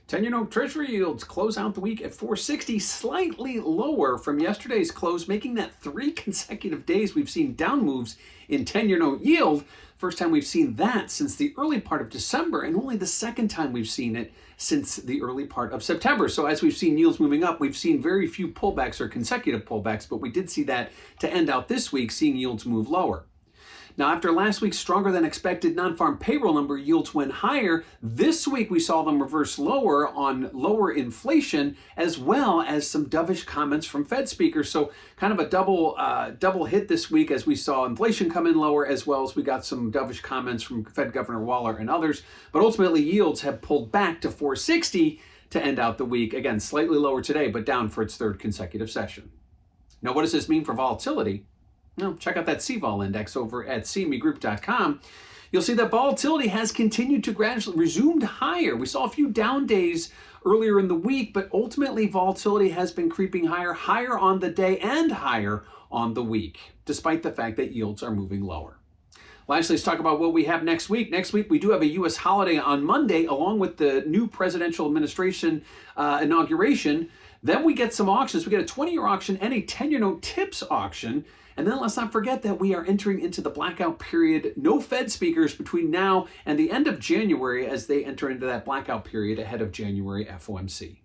10-year note Treasury yields close out the week at 460, slightly lower from yesterday's close, making that 3 consecutive days we've seen down moves in 10-year note yield. First time we've seen that since the early part of December, and only the second time we've seen it since the early part of September. So as we've seen yields moving up, we've seen very few pullbacks or consecutive pullbacks, but we did see that to end out this week, seeing yields move lower. Now, after last week's stronger than expected non-farm payroll number, yields went higher. This week, we saw them reverse lower on lower inflation, as well as some dovish comments from Fed speakers. So kind of a double hit this week, as we saw inflation come in lower, as well as we got some dovish comments from Fed Governor Waller and others. But ultimately, yields have pulled back to 460 to end out the week. Again, slightly lower today, but down for its third consecutive session. Now, what does this mean for volatility? Well, check out that CVOL index over at cmegroup.com. You'll see that volatility has continued to gradually resumed higher. We saw a few down days earlier in the week, but ultimately volatility has been creeping higher on the day and higher on the week, despite the fact that yields are moving lower. Lastly, let's talk about what we have next week. Next week, we do have a U.S. holiday on Monday, along with the new presidential administration inauguration. Then we get some auctions. We get a 20-year auction and a 10-year note tips auction. And then let's not forget that we are entering into the blackout period. No Fed speakers between now and the end of January as they enter into that blackout period ahead of January FOMC.